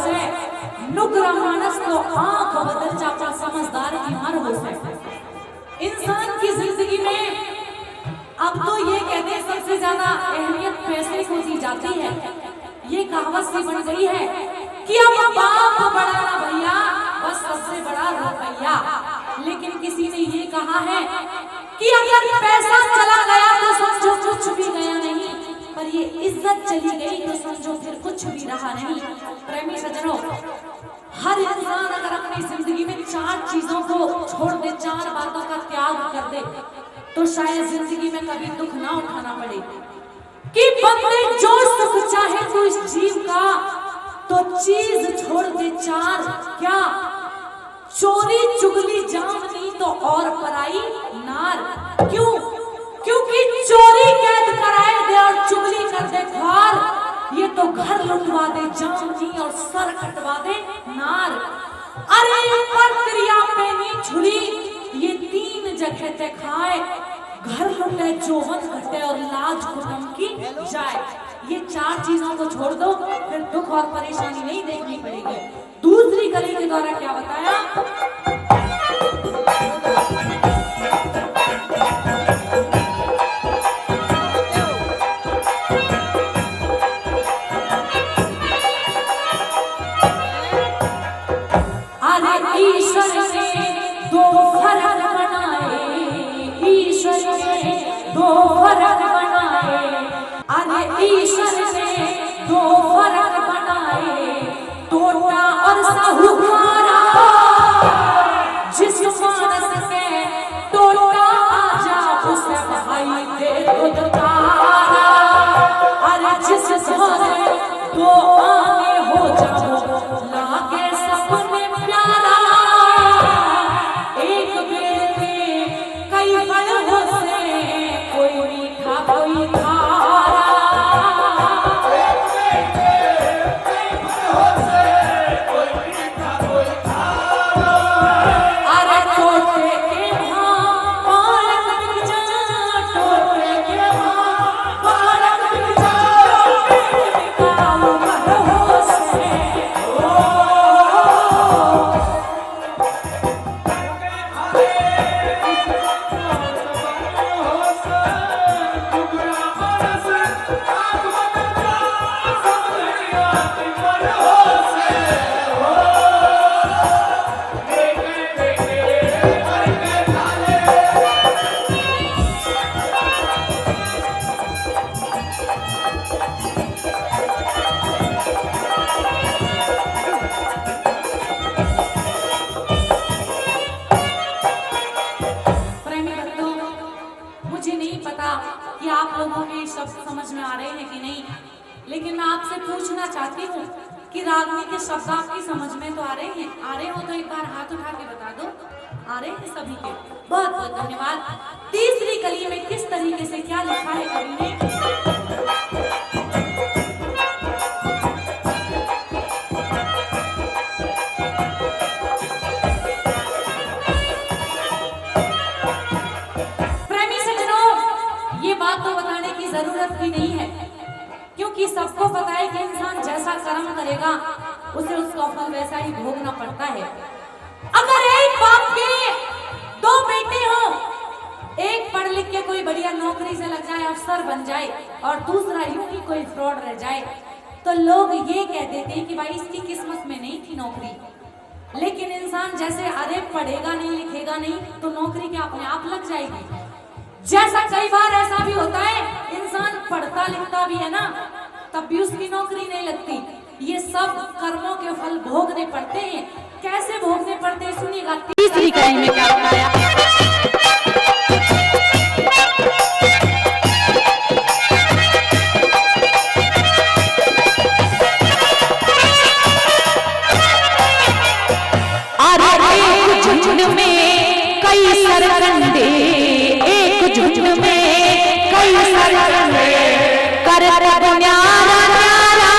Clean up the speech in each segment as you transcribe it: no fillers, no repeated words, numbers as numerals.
से नुकरा मानस तो आंख बदल चापा समझदार की मर हो से। इंसान की जिंदगी में अब तो ये कहते हैं सबसे ज्यादा अहमियत पैसे को दी जाती है। ये कहावत सी बन गई है कि अब बाप बड़ा ना भैया, बस सबसे बड़ा रुपया। लेकिन किसी ने ये कहा है कि अगर पैसा चला गया तो समझो कुछ भी गया नहीं, पर ये इज्जत चली गई तो समझो फिर कुछ भी रहा नहीं। प्रेमी सज्जनों, हर इंसान अगर अपनी जिंदगी में 4 चीजों को छोड़ दे, 4 बातों का त्याग कर दे, तो शायद जिंदगी में कभी दुख ना उठाना पड़े। कि बंदे जो सुख चाहे तो इस जीव का, तो चीज छोड़ दे 4 क्या, चोरी चुगली जामनी तो और पराई नार। क्यों? क्योंकि चोरी कैद कराए दे और चुगली कर दे ख्वार, ये तो घर लुटवा दे जामनी और सर कटवा दे नार। अरे पर क्रिया पे नी छुरी, ये 3 जगह ते खाए, घर लुटे जोवन घटे और लाज कुटुंब की जाए। ये 4 चीजों को छोड़ दो, फिर दुख और परेशानी नहीं देखनी पड़ेगी। दूसरी कली के द्वारा क्या बताया? अरे ईश्वर ने 2 फर्क बनाए, ईश्वर ने 2 फर्क बनाए। अरे ईश्वर ने 2 फर्क बनाए, टोटा और साहूकारा। जिस मानस के टोटा आ जा उसे भाई दे दुदकारा। अरे जिस घरे तो आने हो जाओ लागे सपने प्यारा। एक बेटे कई बड़ों से, कोई मीठा कोई खारा। अरे टोटे के भाव पालक बिक जा, टोटे के भाव पालक बिक जा, बिकाऊ बड़ों से। प्रेमी भक्तों, मुझे नहीं पता कि आप लोगों के शब्द समझ में आ रहे हैं कि नहीं, लेकिन मैं आपसे पूछना चाहती हूँ कि रागनी के शब्द आपकी समझ में तो आ रहे हैं? आ रहे हो तो एक बार हाथ उठा के बता दो। आ रहे हैं सभी के? बहुत बहुत धन्यवाद। तीसरी कली में किस तरीके से क्या लिखा है कवि ने? जरूरत भी नहीं है, क्योंकि सबको पता है कि इंसान जैसा कर्म करेगा उसे उसका फल वैसा ही भोगना पड़ता है। अगर एक बाप के 2 बेटे हो, एक पढ़ लिख के कोई बढ़िया नौकरी से लग जाए, अफसर बन जाए, और दूसरा यूं ही कोई फ्रॉड रह जाए, तो लोग ये कह देते हैं कि भाई इसकी किस्मत में नहीं थी नौकरी। लेकिन इंसान जैसे अरे पढ़ेगा नहीं लिखेगा नहीं तो नौकरी क्या अपने आप लग जाएगी? जैसा कई बार ऐसा भी होता है, इंसान पढ़ता लिखता भी है ना, तब भी उसकी नौकरी नहीं लगती। ये सब कर्मों के फल भोगने पड़ते हैं। कैसे भोगने पड़ते हैं सुनिएगा। तीसरी कड़ी में क्या बताया? अरे एक झुंड में कई सरकंडे, एक झुंड में कई सरकंडे, कर न्यारा न्यारा,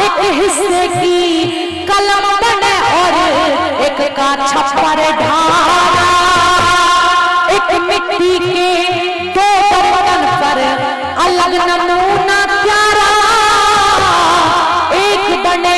एक हिस्से की कलम बने और एक का छप्पर ढारा। एक मिट्टी के 2 बर्तन पर अलग नमूना प्यारा, एक बने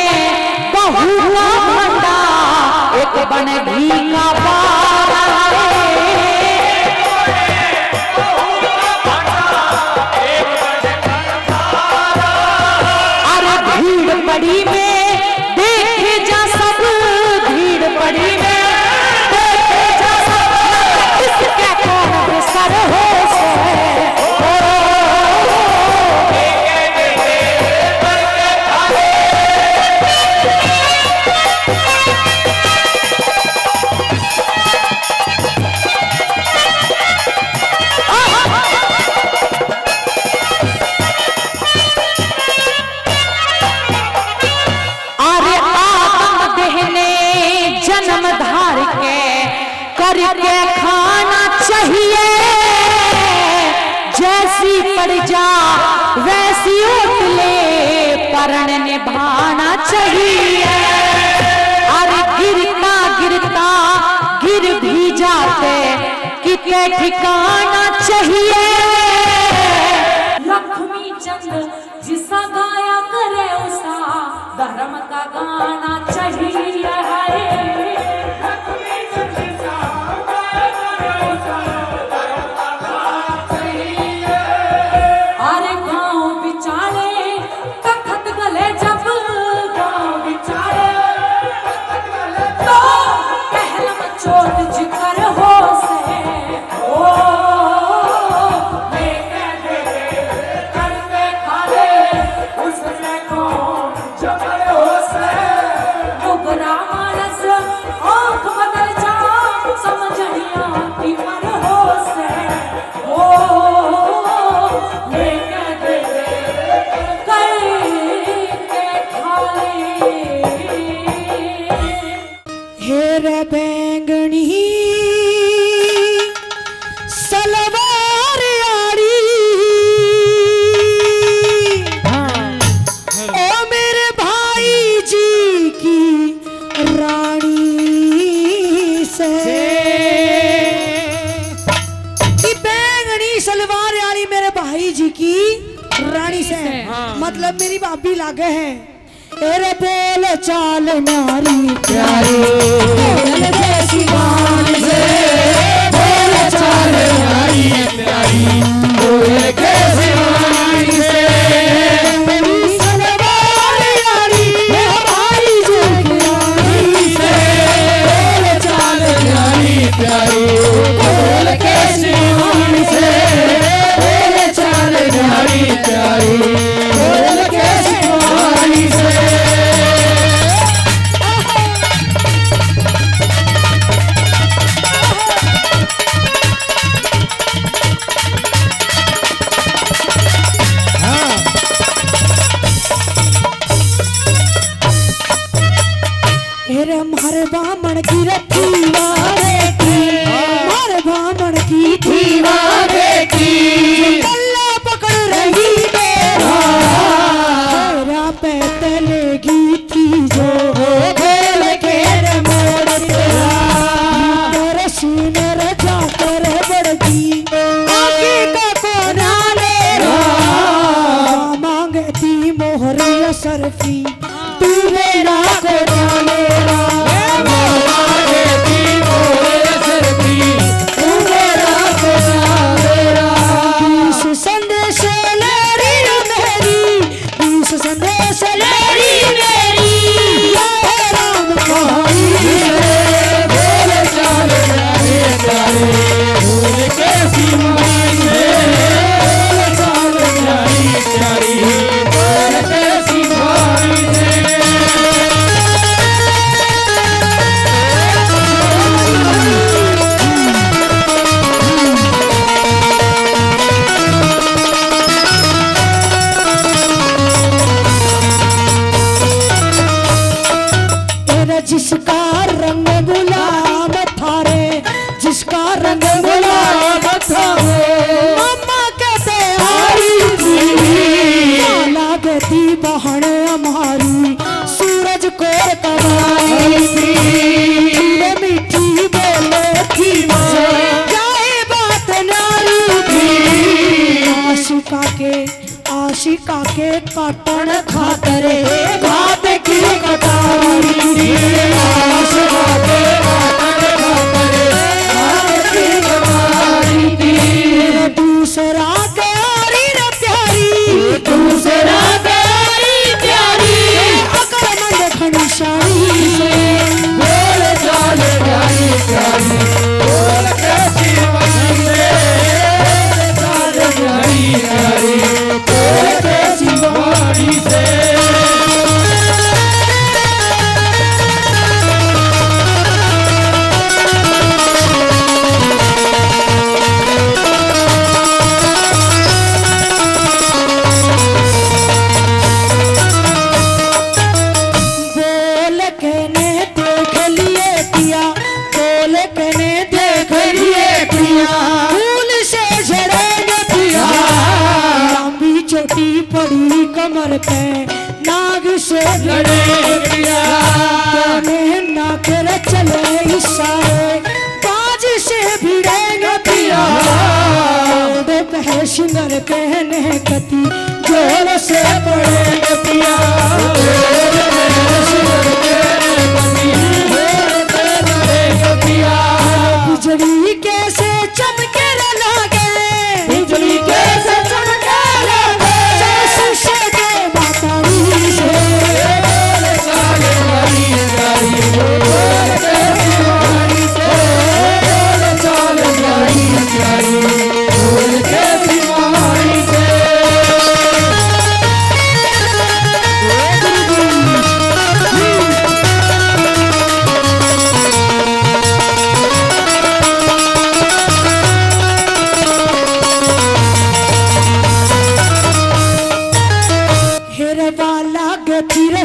जैसी पड़ जा वैसी उठ ले, परण निभाना चाहिए। अरे गिरता गिरता गिर भी जाते कितने ठिकाना चाहिए। लक्ष्मी चंद जिसा गाया करे उसा धर्म का गाना चाहिए। बैंगनी सलवार आड़ी ओ मेरे भाई जी की रानी से। बैंगनी सलवार आड़ी मेरे भाई जी की रानी से, मतलब मेरी भाभी लागे है। तेरे बोल चाल नारी प्यारी, बोल जैसी मान से, बोल चाल नारी प्यारी, बोल जैसी मान से। मेरी सलवार यारी मेरे भाई जी की रानी से, बोल चाल नारी प्यारी, बोल जैसी मान से, बोल चाल नारी प्यारी, बोल जैसी मान से। मारे बामण की रखी वारे की, मारे बामण की थी वारे की, गला पकड़ रही मेरा, मेरा पे तलेगी थी जो बोल के मोड़ तेरा, तेरे सीने रजा कर बढ़गी आगे का कोना मेरा, मांगती मोहर सरफी तू मेरा कोना मेरा, जिसका रंग गुलाब था रे, जिसका रंग गुलाब था रे, मम्मा कहते आई थी, लागती बहन हमारी सूरज को कमाई थी, मीठी बोले थी क्या बात नारी थी, आशिका के कटन खातर भात की कटारी थी, आशिका के कटन खातर भात की कटारी थी, दूसरा प्यारी न प्यारी, दूसरा प्यारी प्यारी, अकलमंद खनिशानी से, बोल चाल प्यारी प्यारी, बोल कैसी वही से, बोल चाल प्यारी प्यारी, बोल कैसी वही से। कमर पे नाग से लड़े पिया, ना कर चले इशारे बाज से भिड़ेंगे पिया, दोपहर सिंगर कहने कति जोर से पड़ेंगे पिया, बिजली कैसे चमके लागे, बिजली कैसे चमके लागे, जैसे के मातारी से चले वाली गाड़ी, चले वाली गाड़ी, बोल के बीमारी से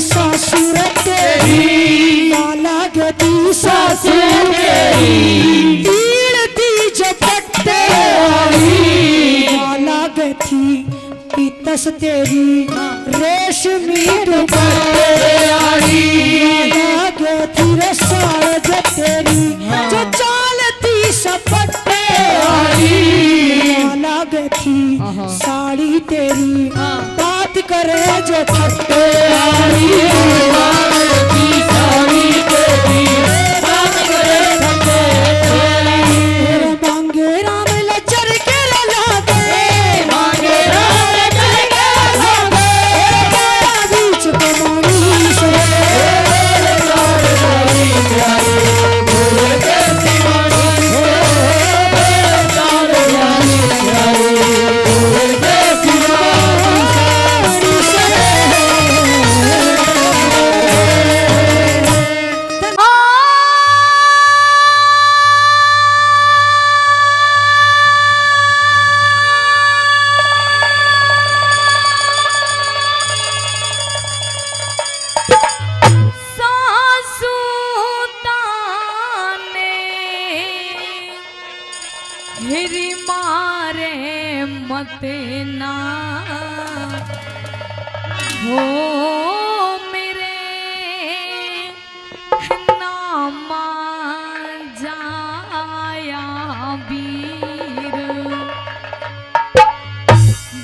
सासुर तेरी, वाला गती सासुर तेरी, तीर दी झपट्टे वाला गती पीतस तेरी, रेशमी दुपट्टे वाला गती रसाज तेरी, जो चालती सपट्टे वाला गती साड़ी तेरी, बात करे जो छट्टे हिरी मारे मत ना हो मेरे नामा जाया वीर,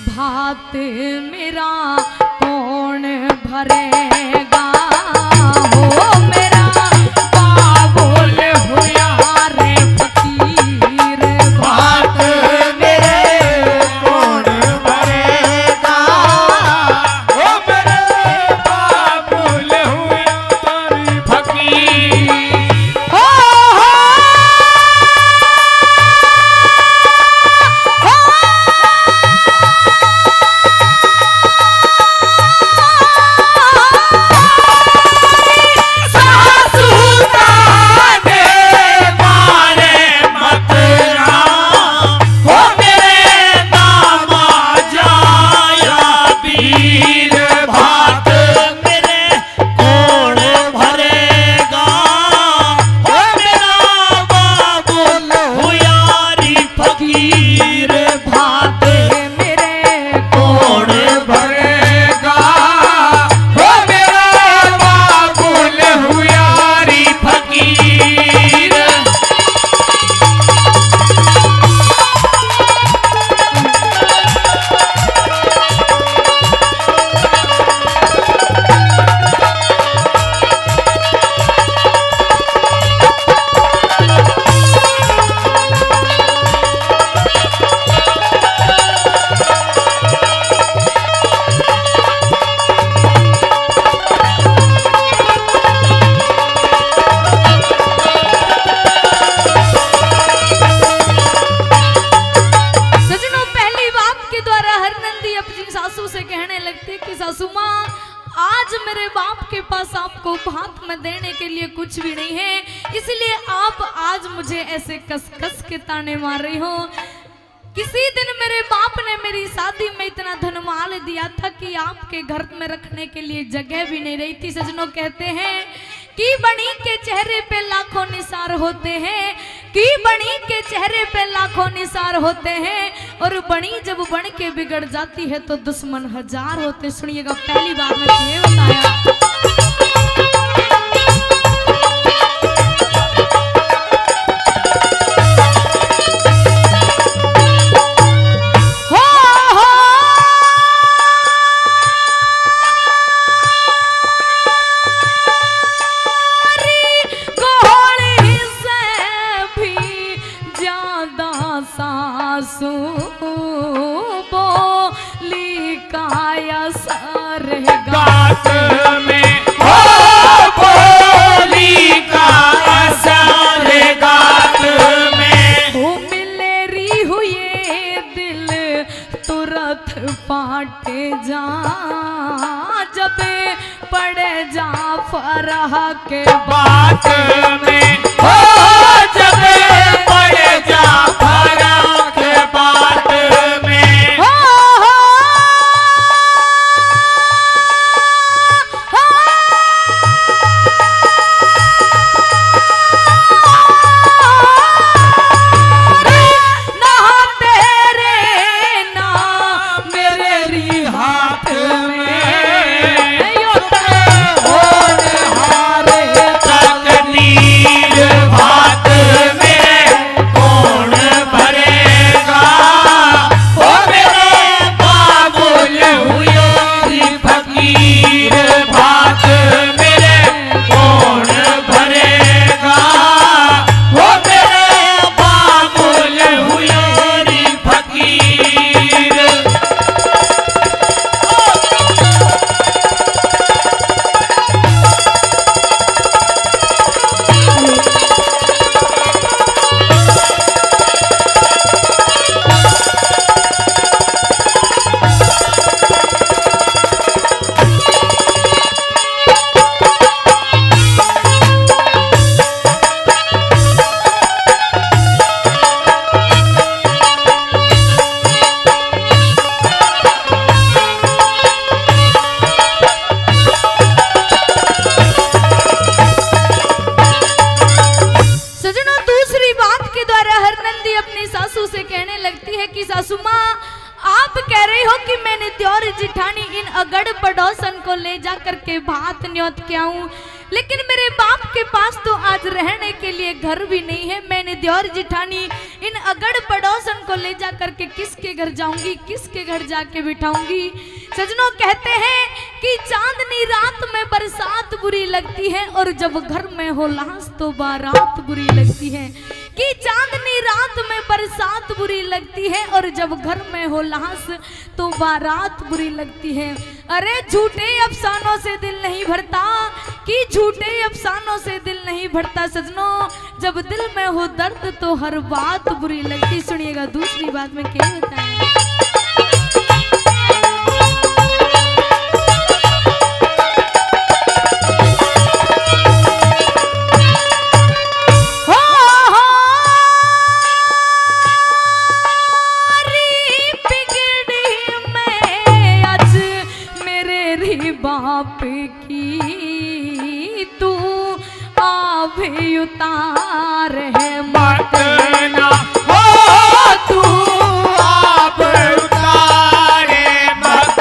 भात मेरा कौन भरेगा हो मेरा बाबुल हुआ रे फकीर, भात मेरे कौन भरेगा हो मेरे बाबुल हुआ रे फकीर, कुछ भी नहीं है, इसलिए आप आज मुझे ऐसे कस कस के ताने मार रही हो। किसी दिन मेरे बाप ने मेरी शादी में इतना धनमाल दिया था कि आपके घर में रखने के लिए जगह भी नहीं रही थी। सजनों कहते हैं कि बणी के चेहरे पे लाखों निसार होते हैं, कि बणी के चेहरे पे लाखों निसार होते हैं, और बणी जब बन के बिगड़ जाती है तो दुश्मन हजार होते। सुनिएगा, पहली बार में ये बताया। सासू बोली काया सर गात में, हो बोली का असर गात में, हो मिलेरी हुए दिल तुरंत फाटे जा, जब पड़े जा फरह के बात में, हो जब पड़े जा फरह के बात में, हो ना तेरे ना मेरे री हाथ में, तकदीर बात में कौन भरेगा, ओ मेरे बाबुल हुए फकीर बात मेरे कौन भरेगा, ओ मेरे बाबुल हुए फकीर। सासू से कहने लगती है कि सासू माँ, आप कह रही हो कि मैंने द्योर जिठानी इन अगड़ पड़ोसन को ले जा करके भात न्योत के आऊं, लेकिन मेरे बाप के पास तो आज रहने के लिए घर भी नहीं है। मैंने द्योर जिठानी इन अगड़ पड़ोसन को ले जा करके किसके घर जाऊंगी, किसके घर जाके बिठाऊंगी। सजनों, कहते हैं कि चांदनी रात में बरसात बुरी लगती है और जब घर में हो लाश तो बारात बुरी लगती है, कि चांदनी रात में बरसात बुरी लगती है और जब घर में हो लाश तो बारात बुरी लगती है। अरे झूठे अफसानों से दिल नहीं भरता, कि झूठे अफसानों से दिल नहीं भरता। सजनों, जब दिल में हो दर्द तो हर बात बुरी लगती। सुनिएगा दूसरी बात में क्या बताएं। बाप की तू आभी उतार है मत ना हो, तू आप उतारे मत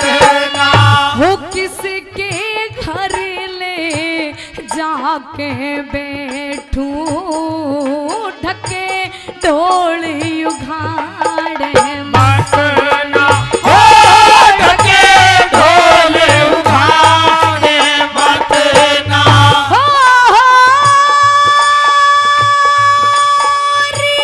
ना हो, किसके घर ले जाके बैठूं, ढके ढोली उघाड़े मत ना हो, ढके ढोल उठाए मत ना री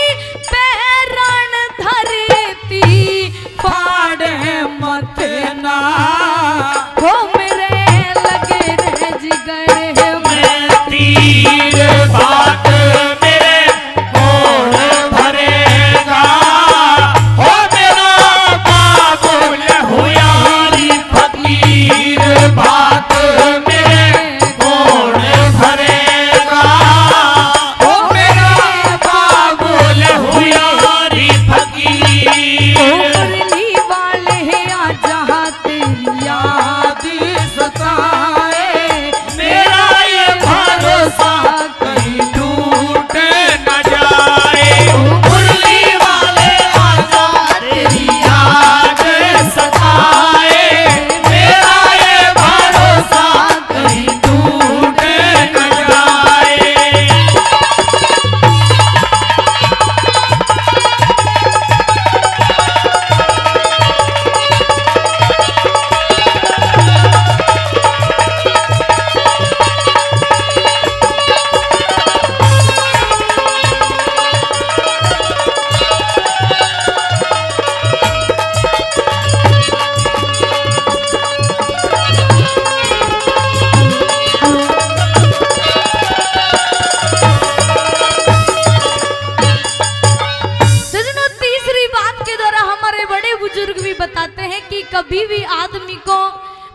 कि कभी भी आदमी को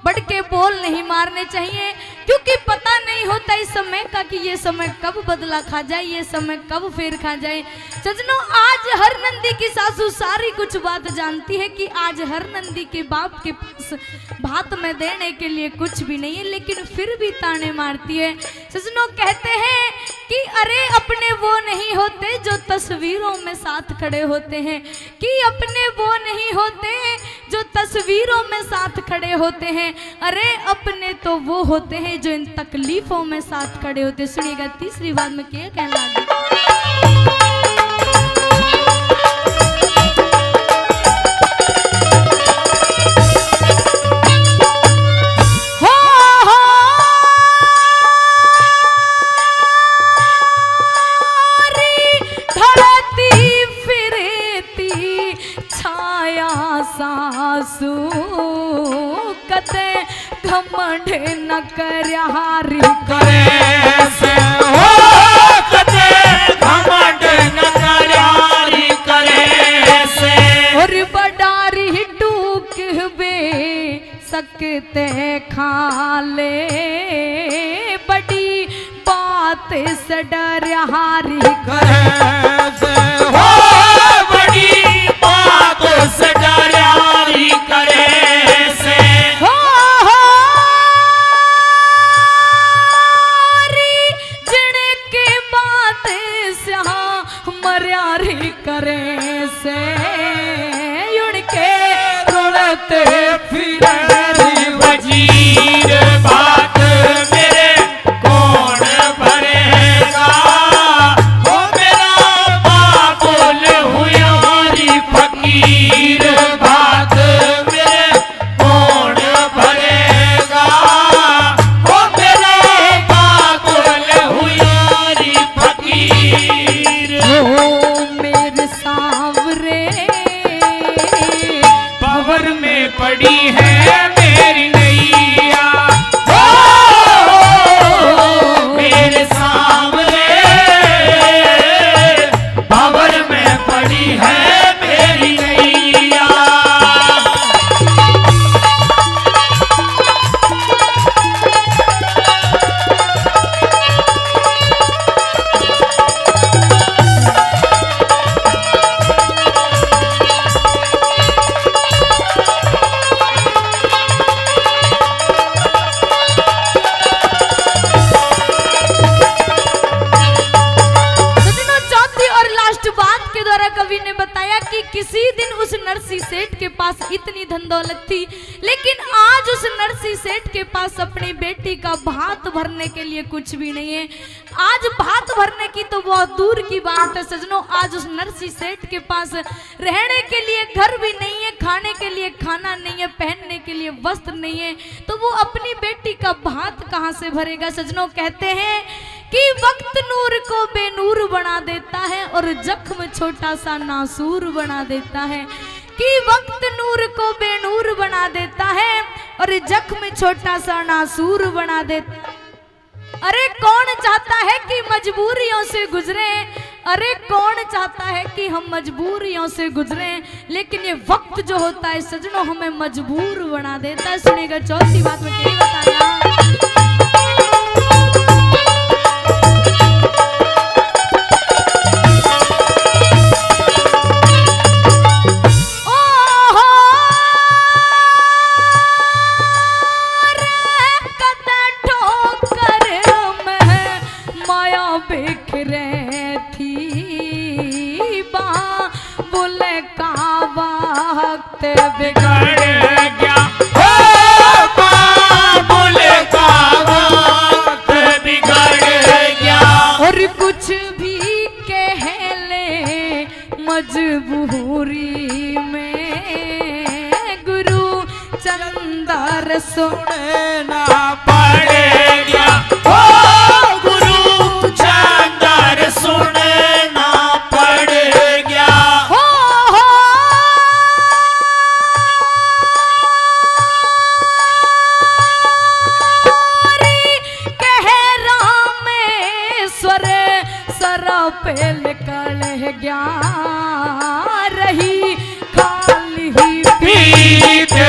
बढ़ के बोल नहीं मारने चाहिए, क्योंकि पता नहीं होता इस समय का कि ये समय कब बदला खा जाए, ये समय कब फेर खा जाए। सजनों, आज हर नंदी की सासू सारी कुछ बात जानती है कि आज हर नंदी के बाप के पास भात में देने के लिए कुछ भी नहीं है, लेकिन फिर भी ताने मारती है। सजनों, कहते हैं कि अरे अपने वो नहीं होते जो तस्वीरों में साथ खड़े होते हैं, कि अपने वो नहीं होते जो तस्वीरों में साथ खड़े होते हैं, अरे अपने तो वो होते हैं जो इन तकलीफों में साथ खड़े होते हैं। सुनिएगा तीसरी बात में क्या कहना है। सासू कते घमंड न करहारी करे से हो, कते घमंड न करहारी करे से। और बडारी डूक बे सकते खाले, बड़ी बात से डरहारी करे से हो, बड़ी बात से डरहारी करे से। जिनके बात से मर्यारी करे से, उनके रुड़ते फिरे वजीर बात मेरे कौन भरेगा, वो मेरा बाबुल हुयारी फकीर बात मेरे कौन भरेगा, वो मेरा बाबुल हुयारी फकीर। ओ मेरे सांवरे भंवर में पड़ी है मेरी नैया, मेरे सामने भंवर में पड़ी है मेरी नैया। कवि ने बताया कि किसी दिन उस नरसी सेठ के पास इतनी धन दौलत थी, लेकिन आज उस नरसी सेठ के पास अपनी बेटी का भात भरने के लिए कुछ भी नहीं है। आज भात भरने की तो बहुत दूर की बात है सजनों, आज उस नरसी सेठ के पास रहने के लिए घर भी नहीं है, खाने के लिए खाना नहीं है, पहनने के लिए वस्त्र नहीं है, तो वो अपनी बेटी का भात कहाँ से भरेगा। सजनों, कहते हैं कि वक्त नूर को बेनूर बना देता है और जख्म छोटा सा नासूर बना देता है, कि वक्त नूर को बेनूर बना देता है और जख्म छोटा सा नासूर बना देता है। अरे कौन चाहता है कि मजबूरियों से गुजरे, अरे कौन चाहता है कि हम मजबूरियों से गुजरे, लेकिन ये वक्त जो होता है सजनों हमें मजबूर बना देता है। सुनिएगा चौथी बात में क्या बताया। बिगड़ गया हो बाबुल का वक्त बिगड़ गया, और कुछ भी कह ले मजबूरी में गुरु चंदर सुनना पड़ेगा, हो गुरु चंदर सुनना पड़ेगा। पे निकल गया रही खाली ही पीते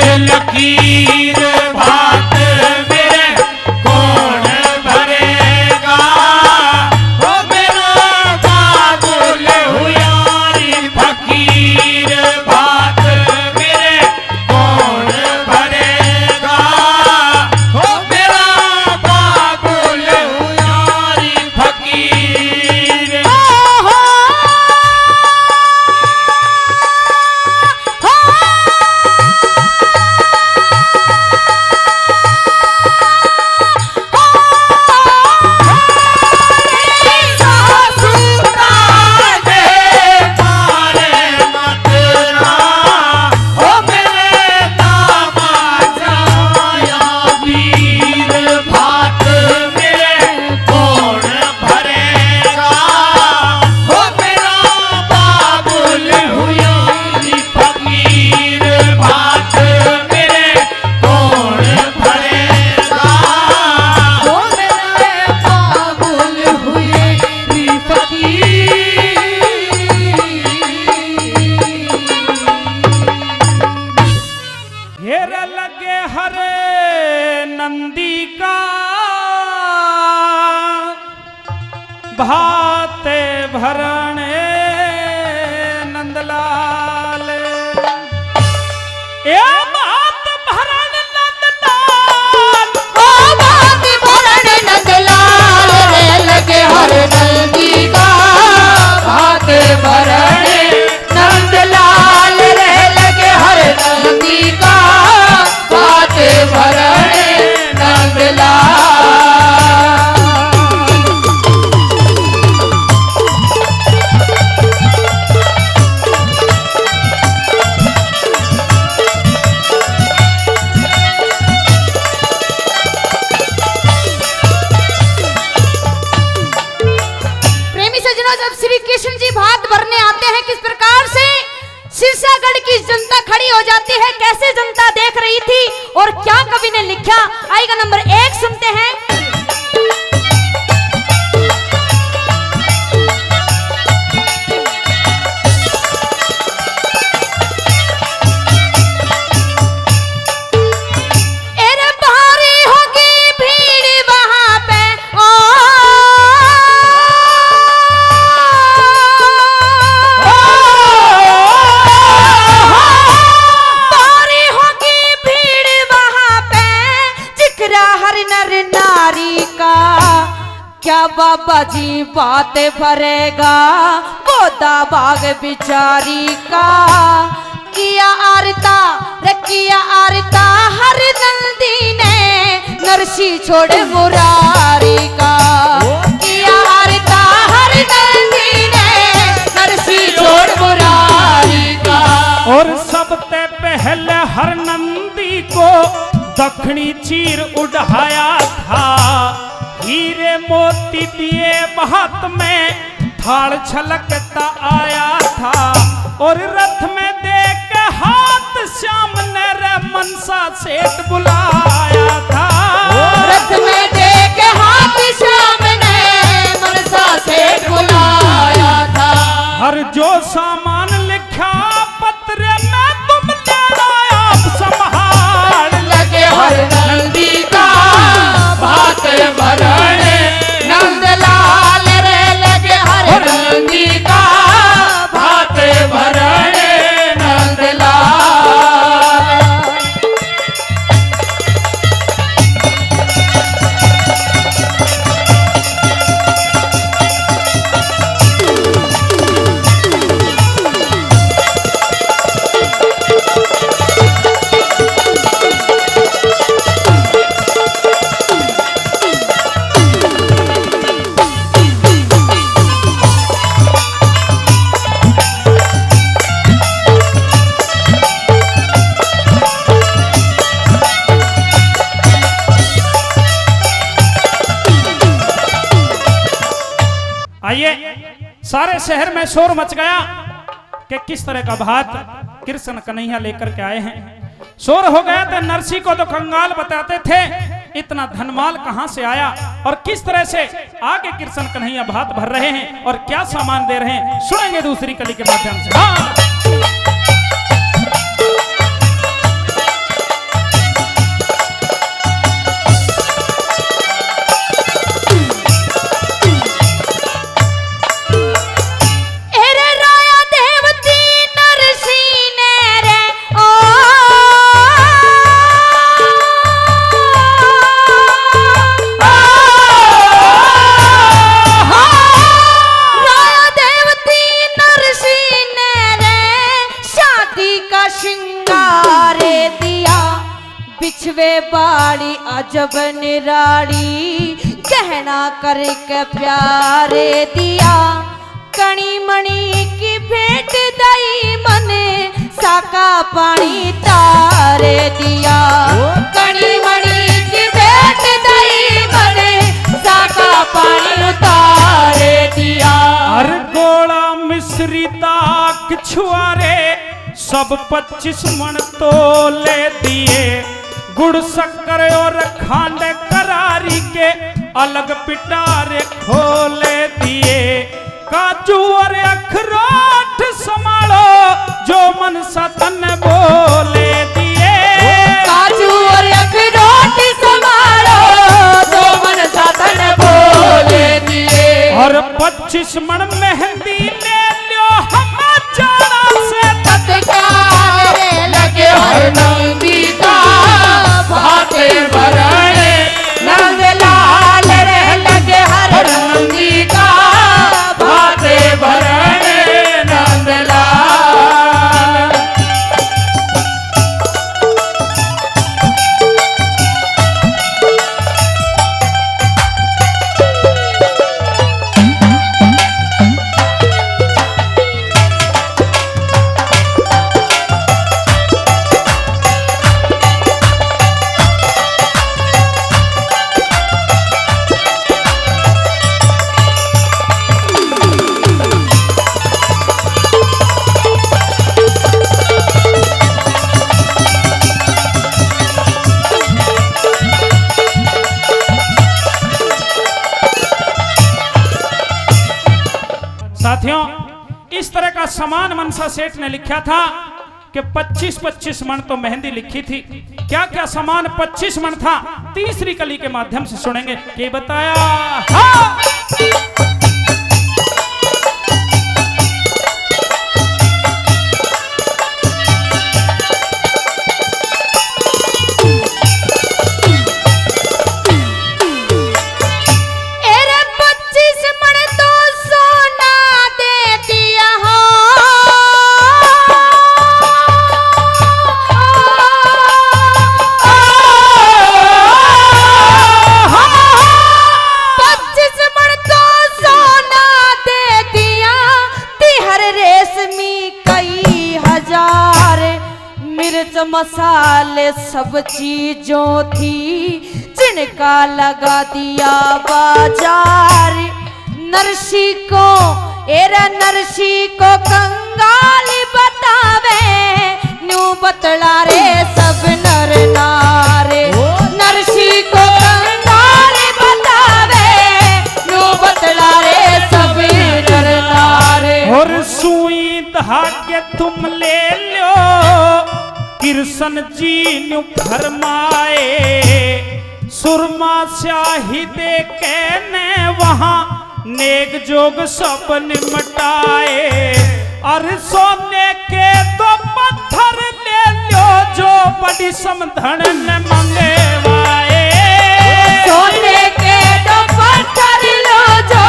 हेर लगे हरे नंदी का भाते भरणे नंदलाल ए भात भरण नंदलाल ओ भात भरण नंदलाल रे लगे हर नंदी का भात भरण नंदलाल रे लगे हर नंदी का भात भरण नंदलाल। कृष्ण जी भात भरने आते हैं, किस प्रकार से सिरसागढ़ की जनता खड़ी हो जाती है, कैसे जनता देख रही थी और क्या कवि ने लिखा, आएगा नंबर 1 सुनते हैं। क्या बाबा जी बात भरेगा गोदा बाग बिचारी का, किया आरता रखिया आरता हर नंदी ने नरसी छोड़ मुरारी का, किया आरता हर नंदी ने नरसी छोड़ मुरारी का। और सबसे पहले हर नंदी को दक्षिणी चीर उड़ाया था, हीरे मोती दिए बहात में थाल छलकता आया था, और रथ में देख के हाथ श्याम ने रे मनसा सेठ बुलाया था, रथ में देख के हाथ श्याम ने मनसा सेठ बुलाया था। हर जो सामान लिखा पत्र में तुम लेना आप संभाल, लगे हर नंदी का भात भरण नंदलाल रे लगे हर नंदी का भात भरण नंदलाल। आइए, सारे शहर में शोर मच गया कि किस तरह का भात कृष्ण कन्हैया लेकर के आए हैं। शोर हो गया तो नरसी को तो कंगाल बताते थे, इतना धनमाल कहां से आया और किस तरह से आगे कृष्ण कन्हैया भात भर रहे हैं और क्या सामान दे रहे हैं, सुनेंगे दूसरी कली के माध्यम से। हाँ। बाड़ी अजब निराड़ी गहना करके प्यारे दिया, कणी मणि की भेंट दई मने साका पानी तारे दिया, कणी मणि की भेंट दई मने साका पानी तारे दिया। हर गोला मिश्री ताक छुआरे सब 25 मन तोले दिए, गुड़ शक्कर और खांड करारी के अलग पिटारे खोले दिए, काजू और अखरोट संभालो जो मन सतन बोले दिए, मन मेहंदी ले लो हम जाना से तत्काल रे लगे हर नंदी का भाते भरणे नंद लाल रे लगे हर नंदी का भाते भरणे नंद लाल। साथियों, इस तरह का समान मनसा सेठ ने लिखा था कि 25-25 मन तो मेहंदी लिखी थी। क्या क्या समान 25 मन था, तीसरी कली के माध्यम से सुनेंगे। ये बताया हाँ। मसाले सब चीजों थी जिनका लगा दिया बाजार। नरसी को कंगाली बतावे न्यू बतला रे सब नर नारे। नरसी को कंगाली बतावे न्यू बतला रे सब नर नारे। और सुई धागे तुम ले लो कृष्ण जी न्यू फरमाए। सुरमा स्याही दे के ने वहां नेक जोग सब निमटाए। और सोने के दो पत्थर ले लो जो बड़ी समधन ने मंगवाए। सोने के दो पत्थर लो जो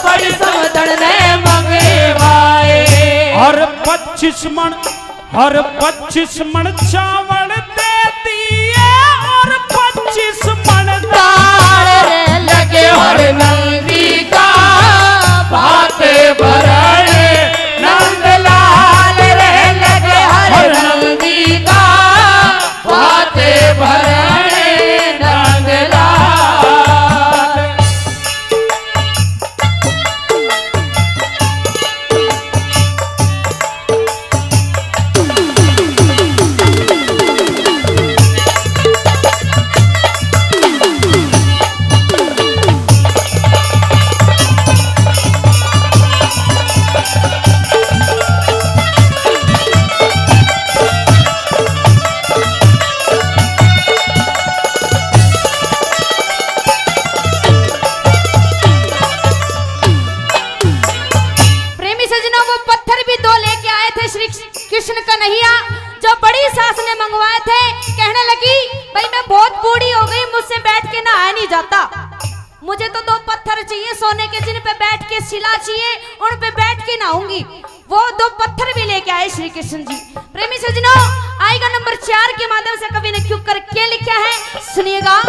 बड़ी समधन ने मंगवाए। और 25 मन चावल दे दिए और 25 मन दाल रे लगे हर नंदी का भाते भरणे नंद लाल रे लगे हर नंदी का भाते भरणे नंद लाल। कृष्ण कन्हैया जो बड़ी सास ने मंगवाए थे, कहने लगी भाई मैं बहुत बूढ़ी हो गई, मुझसे बैठ के नहाया नहीं जाता, मुझे तो 2 पत्थर चाहिए सोने के जिन पे बैठ के शिला चाहिए, उन पे बैठ के नहाऊंगी। वो 2 पत्थर भी लेके आए श्री कृष्ण जी। प्रेमी सजनों, आएगा नंबर 4 के माध्यम से कवि ने क्यों कर क्या लिखा है सुनिएगा।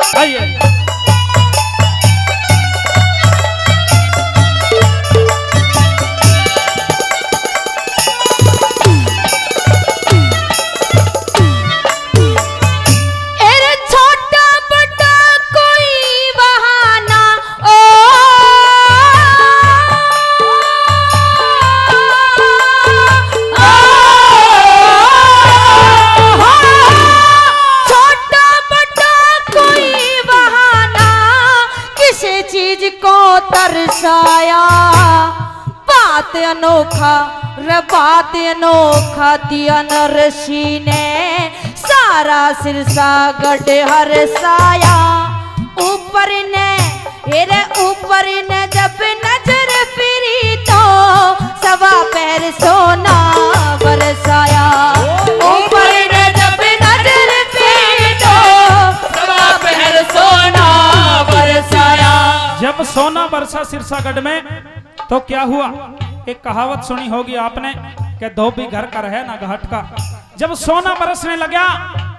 बात अनोखा दिया नरसी ने सारा सिरसा गढ़ हर साया। ऊपर ने जब नजर फिरी सवा पैर सोना बरसाया, ऊपर ने जब नजर फेरो सवा पैर सोना बरसाया। जब सोना बरसा सिरसागढ़ में तो क्या हुआ? एक कहावत सुनी होगी आपने कि धोबी घर का रहे ना घाट का। जब सोना बरसने लगा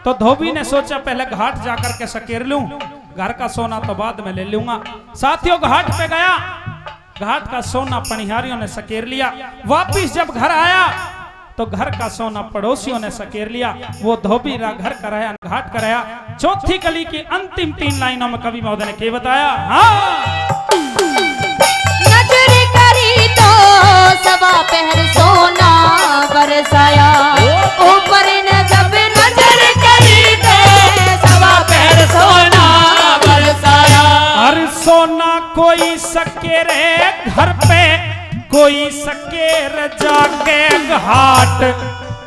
तो धोबी ने सोचा पहले घाट जाकर के सकेर लूं, घर का सोना तो बाद में ले लूंगा। साथियों घाट पे गया, घाट का सोना पनिहारियों ने सकेर लिया। वापिस जब घर आया तो घर का सोना पड़ोसियों ने सकेर लिया। वो धोबी घर का रहा, घाट का रहा। चौथी कली की अंतिम 3 लाइनों में कवि महोदय ने क्या बताया? नजर करी तो सवा पहर सोना बरसाया, ऊपर ने जब नजर करी तो सवा पहर सोना बरसाया। हर सोना कोई सकेरे घर पे, कोई सकेर जाके घाट,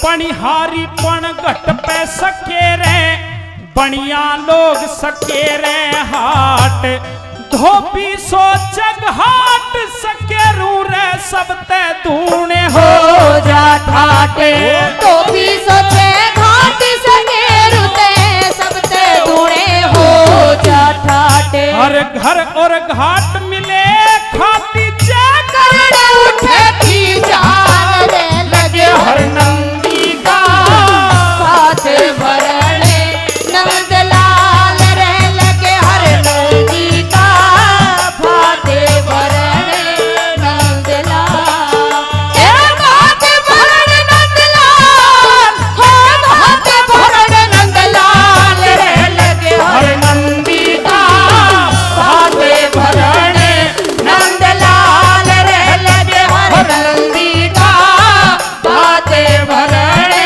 पनिहारी पण घट पे सकेरे, बनिया लोग सकेरे हाट। धोबी सोच घाट सकेरू रे सबते धूणे हो जा ठाटे, धोबी सोचे घाट सकेरू ते सबते धूणे हो जा ठाटे। हर घर और घाट मिले खाती करण उठे की जान रे लगे हर नंदी का साथ भरने नंदलाल रे लगे हर नंदी का भाते भरने नंदलाल। ए भाते भरने नंदलाल, हो भाते भरने नंदलाल रे लगे हर नंदी का भाते भरने नंदलाल रे लगे हर नंदी का भाते भरने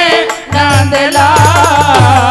नंदलाल।